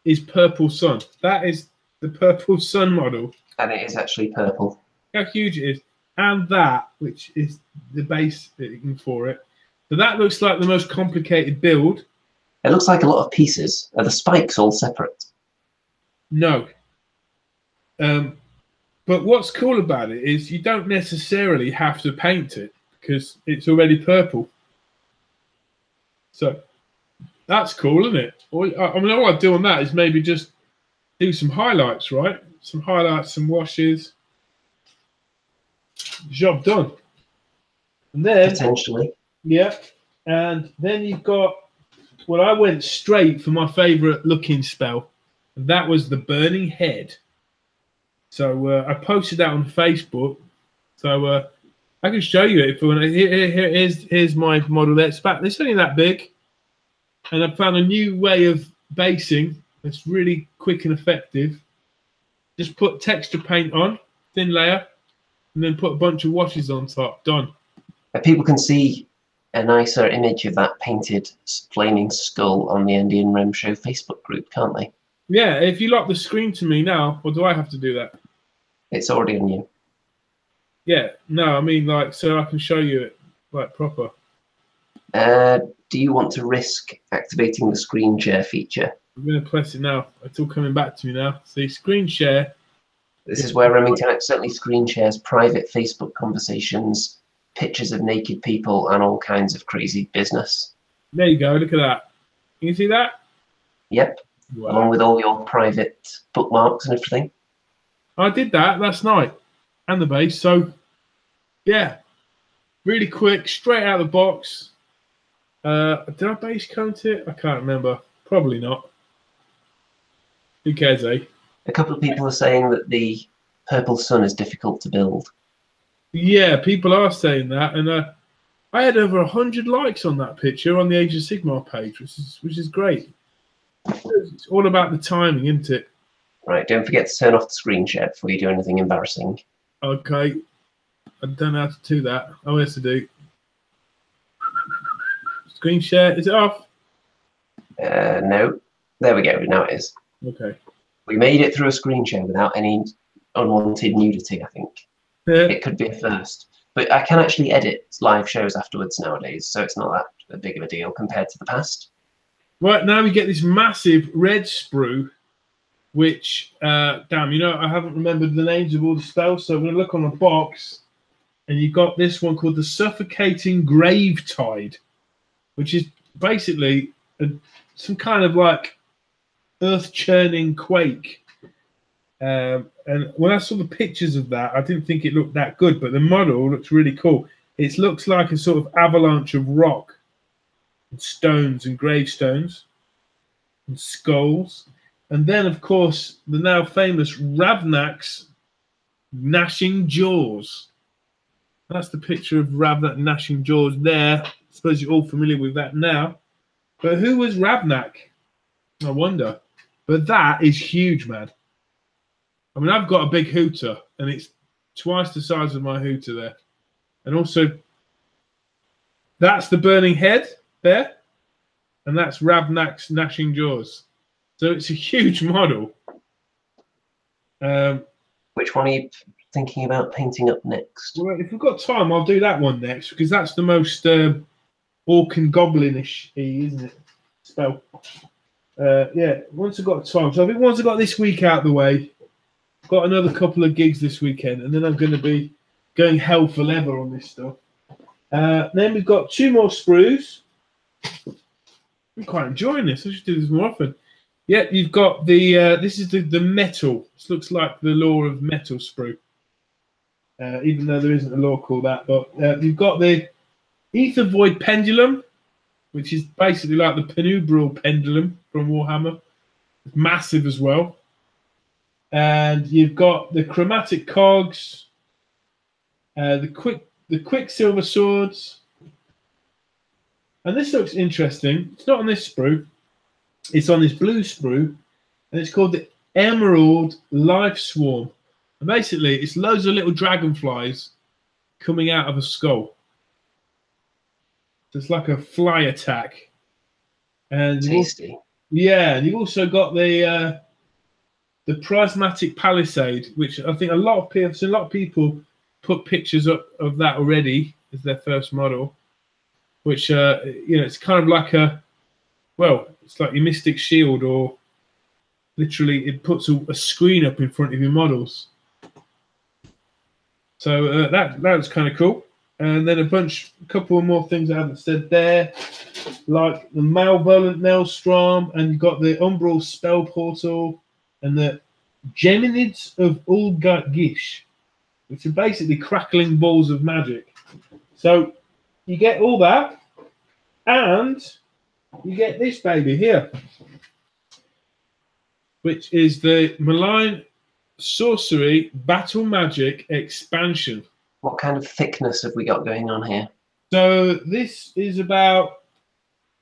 is Purple Sun. That is the Purple Sun model. And it is actually purple. How huge it is. And that, which is the base for it. So that looks like the most complicated build. It looks like a lot of pieces. Are the spikes all separate? No. But what's cool about it is you don't necessarily have to paint it because it's already purple. So that's cool, isn't it? I mean, all I'd do on that is maybe just do some highlights, right? Some highlights, some washes. Job done. And then Potentially. Yeah. And then you've got, well, I went straight for my favourite looking spell, and that was the Burning Head. So I posted that on Facebook. So I can show you it if you want. Here's my model there. It's only that big. And I found a new way of basing that's really quick and effective. Just put texture paint on, thin layer, and then put a bunch of washes on top. Done. People can see a nicer image of that painted flaming skull on the Indian Rem Show Facebook group, can't they? Yeah, if you lock the screen to me now, or do I have to do that? It's already on you. Yeah, no, I mean, like, so I can show you it, like, proper. Do you want to risk activating the screen share feature? I'm going to press it now. It's all coming back to me now. See, screen share. This is where Remington accidentally screen shares private Facebook conversations, pictures of naked people, and all kinds of crazy business. There you go. Look at that. Can you see that? Yep. Wow. Along with all your private bookmarks and everything. I did that last night. And the base. So, yeah. Really quick. Straight out of the box. Did I base count it? I can't remember. Probably not. Who cares, eh? A couple of people are saying that the Purple Sun is difficult to build. Yeah, people are saying that, and I had over 100 likes on that picture on the Age of Sigmar page, which is great. It's all about the timing, isn't it? Right, don't forget to turn off the screen share before you do anything embarrassing. Okay, I don't know how to do that. Oh, yes, I do. Screen share, is it off? No, there we go. Now it is. Okay. We made it through a screen share without any unwanted nudity, I think. It could be a first. But I can actually edit live shows afterwards nowadays, so it's not that big of a deal compared to the past. Right, now we get this massive red sprue, which, damn, you know, I haven't remembered the names of all the spells, so I'm going to look on the box, and you've got this one called the Suffocating Gravetide, which is basically some kind of like earth-churning quake. And when I saw the pictures of that, I didn't think it looked that good, but the model looks really cool. It looks like a sort of avalanche of rock and stones and gravestones and skulls. And then, of course, the now famous Ravnak's gnashing jaws. That's the picture of Ravnak gnashing jaws there. I suppose you're all familiar with that now. But who was Ravnak? I wonder. But that is huge, man. I mean, I've got a big hooter, and it's twice the size of my hooter there. And also, that's the Burning Head there, and that's Ravnak's gnashing jaws. So it's a huge model. Which one are you thinking about painting up next? Well, if we've got time, I'll do that one next, because that's the most orc and goblin-ish, isn't it? Spell. Yeah, once I've got time. So I think once I've got this week out of the way, I've got another couple of gigs this weekend, and then I'm going to be going hell for leather on this stuff. Then we've got 2 more sprues. I'm quite enjoying this. I should do this more often. Yeah, you've got the this is the metal. This looks like the lore of metal sprue, even though there isn't a lore called that. But you've got the Ether Void Pendulum, which is basically like the Penubral Pendulum from Warhammer. It's massive as well. And you've got the Chromatic Cogs, the Quicksilver Swords. And this looks interesting. It's not on this sprue. It's on this blue sprue, and it's called the Emerald Life Swarm. And basically, it's loads of little dragonflies coming out of a skull. So it's like a fly attack. And tasty. Yeah, and you've also got the Prismatic Palisade, which I think a lot of people put pictures up of that already as their first model. Which it's kind of like it's like your Mystic Shield, or literally it puts a screen up in front of your models. So that was kind of cool. And then a couple of more things I haven't said there, like the Malevolent Maelstrom, and you've got the Umbral Spell Portal, and the Geminids of Ulgat-Gish, which are basically crackling balls of magic. So you get all that, and you get this baby here, which is the Malign Sorcery Battle Magic expansion. What kind of thickness have we got going on here? So this is about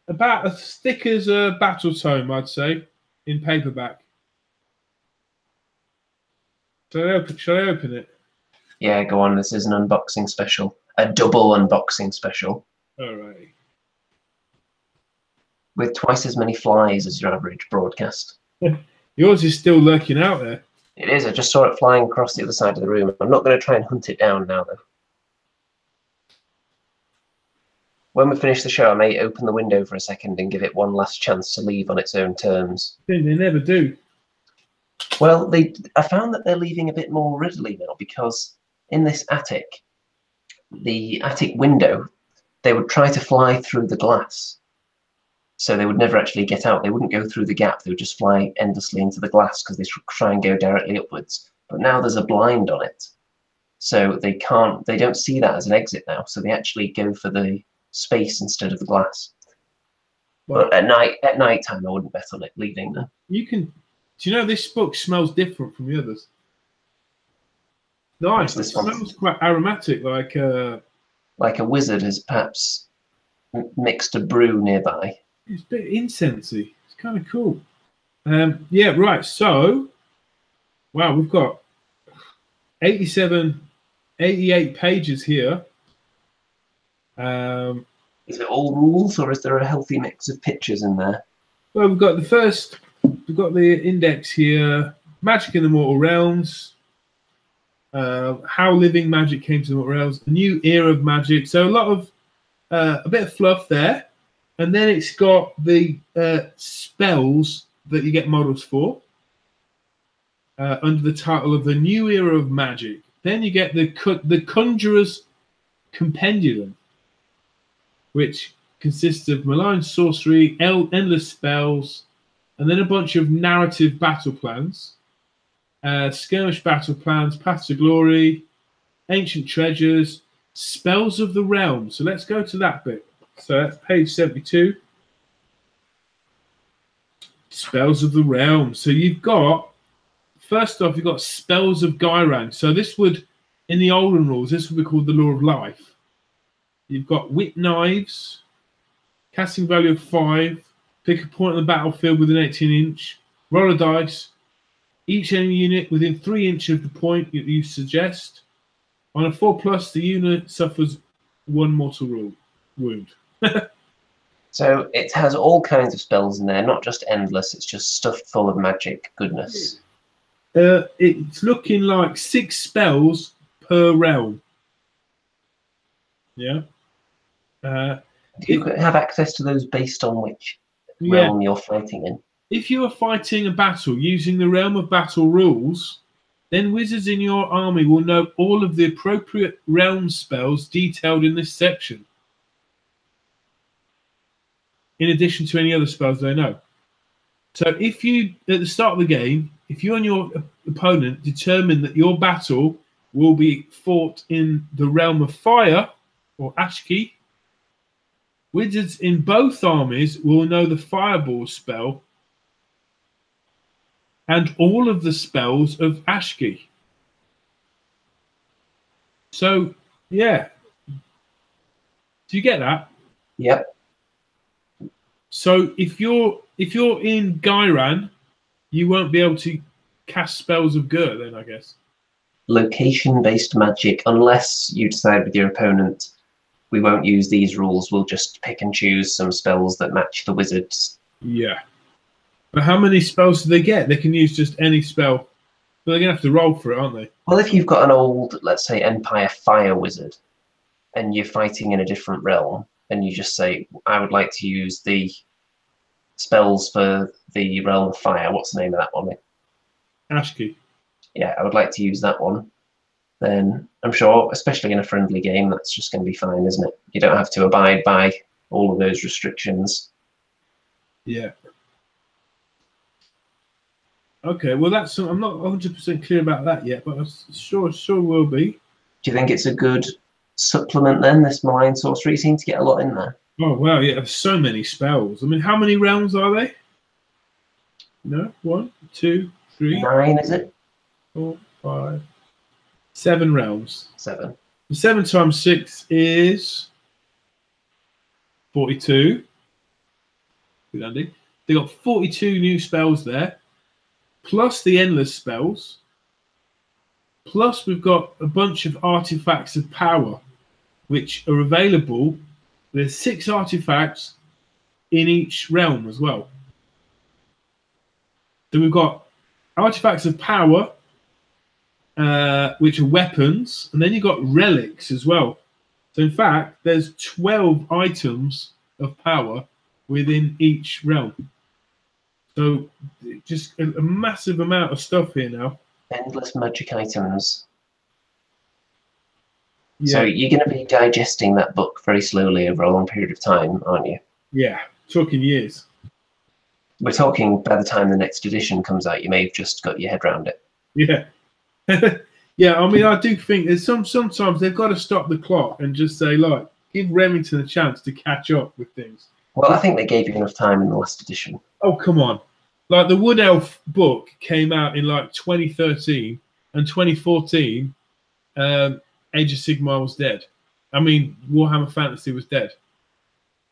as thick as a battle tome, I'd say, in paperback. Shall I open it? Yeah, go on. This is an unboxing special. A double unboxing special. All right. With twice as many flies as your average broadcast. Yours is still lurking out there. It is. I just saw it flying across the other side of the room. I'm not going to try and hunt it down now, though. When we finish the show, I may open the window for a second and give it one last chance to leave on its own terms. They never do. Well, I found that they're leaving a bit more readily now, because in this attic, the attic window, they would try to fly through the glass. So they would never actually get out. They wouldn't go through the gap. They would just fly endlessly into the glass because they try and go directly upwards. But now there's a blind on it. So they don't see that as an exit now. So they actually go for the space instead of the glass. Well, but at night time, I wouldn't bet on it leaving there. Do you know this book smells different from the others? Nice. It smells quite aromatic, like a wizard has perhaps mixed a brew nearby. It's a bit incensey. It's kind of cool. Yeah, right. So, wow, we've got 88 pages here. Is it all rules, or is there a healthy mix of pictures in there? Well, we've got the index here, Magic in the Mortal Realms, how living magic came to the Mortal Realms, the new era of magic. So a bit of fluff there. And then it's got the spells that you get models for under the title of the new era of magic. Then you get the Conjurer's Compendium, which consists of Malign Sorcery, endless spells, and then a bunch of narrative battle plans, skirmish battle plans, Path to Glory, ancient treasures, spells of the realm. So let's go to that bit. So that's page 72. Spells of the realm. So first off, you've got spells of Gyrang. So this would, in the olden rules, this would be called the Law of Life. You've got Wit Knives, casting value of 5, pick a point on the battlefield with an 18-inch, roll a dice, each enemy unit within 3 inches of the point that you suggest. On a 4+, the unit suffers 1 mortal wound. So it has all kinds of spells in there, not just endless, it's just stuffed full of magic goodness. It's looking like 6 spells per realm. Yeah. Do you have access to those based on which realm you're fighting in? If you are fighting a battle using the Realm of Battle rules, then wizards in your army will know all of the appropriate realm spells detailed in this section, in addition to any other spells they know. So if you, at the start of the game, if you and your opponent determine that your battle will be fought in the realm of fire, or Ashki, wizards in both armies will know the fireball spell and all of the spells of Ashki. So, yeah. Do you get that? Yep. So if you're in Gairan, you won't be able to cast spells of Gur then, I guess. Location-based magic, unless you decide with your opponent, we won't use these rules, we'll just pick and choose some spells that match the wizards. Yeah. But how many spells do they get? They can use just any spell. But they're going to have to roll for it, aren't they? Well, if you've got an old, let's say, Empire Fire wizard, and you're fighting in a different realm, and you just say, I would like to use the spells for the realm of fire. What's the name of that one? Ashki. Yeah, I would like to use that one. Then I'm sure, especially in a friendly game, that's just going to be fine, isn't it? You don't have to abide by all of those restrictions. Yeah. Okay, well, I'm not 100% clear about that yet, but I sure will be. Do you think it's a good supplement then, this Malign Sorcery? You seem to get a lot in there. Oh, wow, yeah, there's so many spells. I mean, how many realms are they? No, 1, 2, 3. 9, is it? 4, 5, 7 realms. 7. 7 times 6 is 42. Good, Andy. They got 42 new spells there, plus the endless spells. Plus, we've got a bunch of artifacts of power, which are available. There's 6 artifacts in each realm as well. So we've got artifacts of power, which are weapons, and then you've got relics as well. So in fact, there's 12 items of power within each realm. So just a massive amount of stuff here now. Endless magic items. Yeah. So you're going to be digesting that book very slowly over a long period of time, aren't you? Yeah, talking years. We're talking by the time the next edition comes out, you may have just got your head around it. Yeah. Yeah, I mean, I do think there's sometimes they've got to stop the clock and just say, look, give Remington a chance to catch up with things. Well, I think they gave you enough time in the last edition. Oh, come on. Like the Wood Elf book came out in like 2013 and 2014, Age of Sigmar was dead. I mean, Warhammer Fantasy was dead.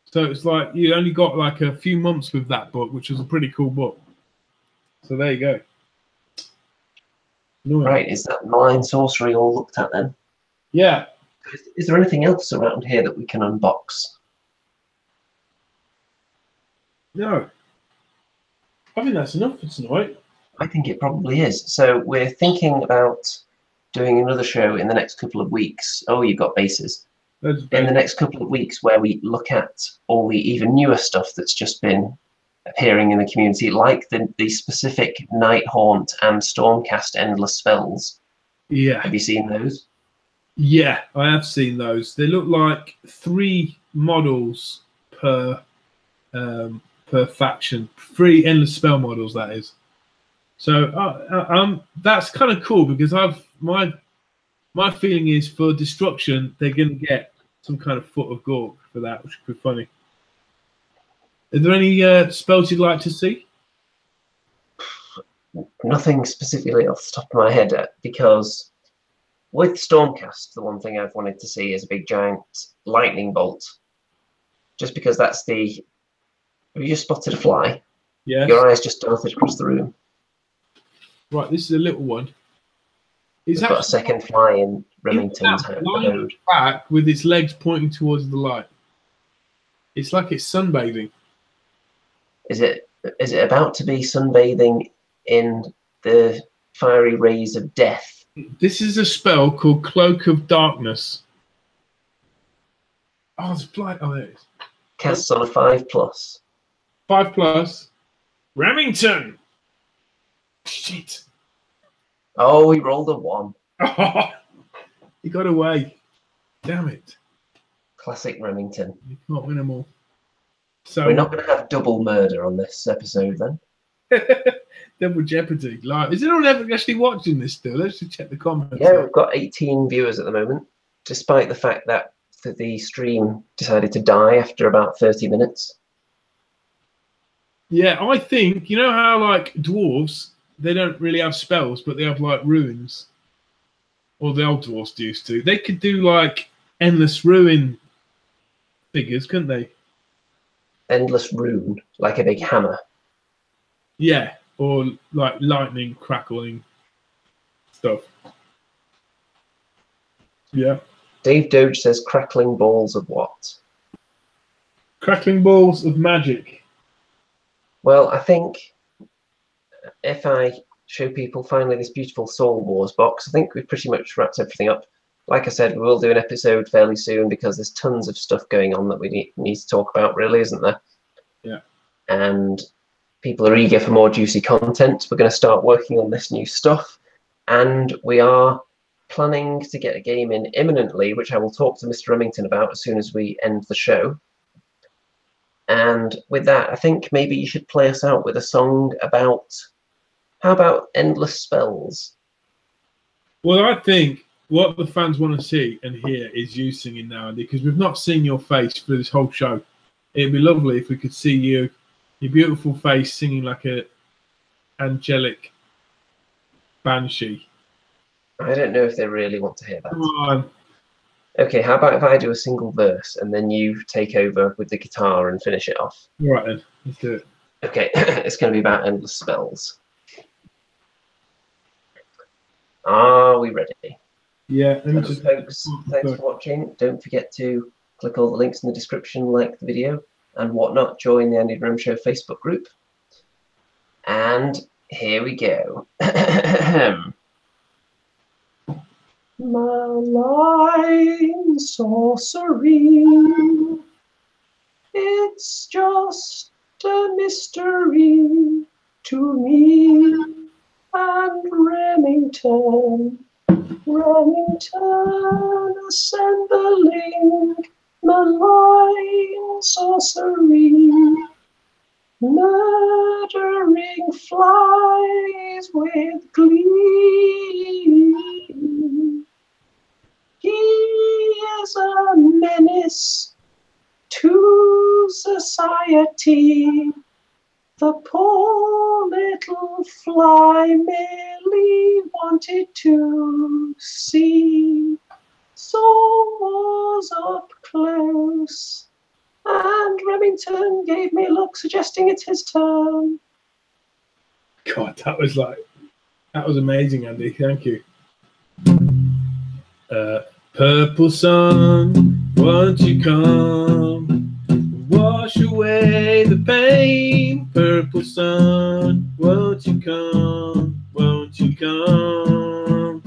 So it's like you only got like a few months with that book, which was a pretty cool book. So there you go. Right, is that Malign Sorcery all looked at then? Yeah. Is there anything else around here that we can unbox? No. I think that's enough for tonight. I think it probably is. So we're thinking about doing another show in the next couple of weeks. Oh, you've got bases. In the next couple of weeks where we look at all the even newer stuff that's just been appearing in the community, like the specific Night Haunt and Stormcast endless spells. Yeah. Have you seen those? Yeah, I have seen those. They look like 3 models per faction. 3 endless spell models, that is. So that's kind of cool because my feeling is for destruction they're going to get some kind of foot of Gork for that, which could be funny. Are there any spells you'd like to see? Nothing specifically off the top of my head, because with Stormcast, the one thing I've wanted to see is a big giant lightning bolt. Just because that's the... Have you just spotted a fly? Yes. Your eyes just darted across the room. Right, this is a little one. We've got a second fly in Remington's abode. Back with its legs pointing towards the light. It's like it's sunbathing. Is it about to be sunbathing in the fiery rays of death? This is a spell called Cloak of Darkness. Oh, it's blind. Oh, there it is. Casts on a 5+. 5+. Remington! Shit. Oh, he rolled a 1. Oh, he got away. Damn it. Classic Remington. You can't win them all. So we're not going to have double murder on this episode then. Double jeopardy. Like, is anyone ever actually watching this still? Let's just check the comments. Yeah, we've got 18 viewers at the moment, despite the fact that the stream decided to die after about 30 minutes. Yeah, I think, you know how, like, dwarves, they don't really have spells, but they have, like, runes. Or the old dwarves used to. They could do, like, endless ruin figures, couldn't they? Endless rune, like a big hammer. Yeah, or, like, lightning crackling stuff. Yeah. Dave Doge says crackling balls of what? Crackling balls of magic. Well, I think if I show people finally this beautiful Soul Wars box, I think we've pretty much wrapped everything up. Like I said, we will do an episode fairly soon because there's tons of stuff going on that we need to talk about, really, isn't there? Yeah. And people are eager for more juicy content. We're going to start working on this new stuff, and we are planning to get a game in imminently, which I will talk to Mr. Remington about as soon as we end the show. And with that, I think maybe you should play us out with a song about, how about Endless Spells? Well, I think what the fans want to see and hear is you singing now, Andy, because we've not seen your face for this whole show. It'd be lovely if we could see you, your beautiful face, singing like a angelic banshee. I don't know if they really want to hear that. Come on. Okay, how about if I do a single verse and then you take over with the guitar and finish it off? All right, then. Let's do it. Okay, it's going to be about endless spells. Are we ready? Yeah. So, folks, thanks for watching. Don't forget to click all the links in the description, like the video, and whatnot. Join the Andy Rome Show Facebook group. And here we go. Malign Sorcery. It's just a mystery to me and Remington. Remington assembling malign sorcery, murdering flies with glee. He is a menace to society. The poor little fly merely wanted to see Soul Wars up close, and Remington gave me a look suggesting it's his turn. God, that was amazing, Andy. Thank you. Purple sun, won't you come? Wash away the pain. Purple sun, won't you come? Won't you come?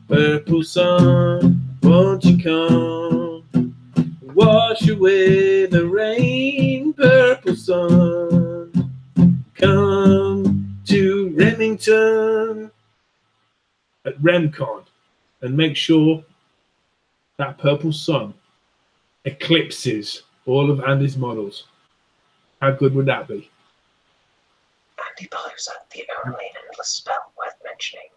Purple sun, won't you come? Wash away the rain. Purple sun, come to Remington at RemCon and make sure that purple sun eclipses all of Andy's models. How good would that be? Andy Palooza, the only endless spell worth mentioning.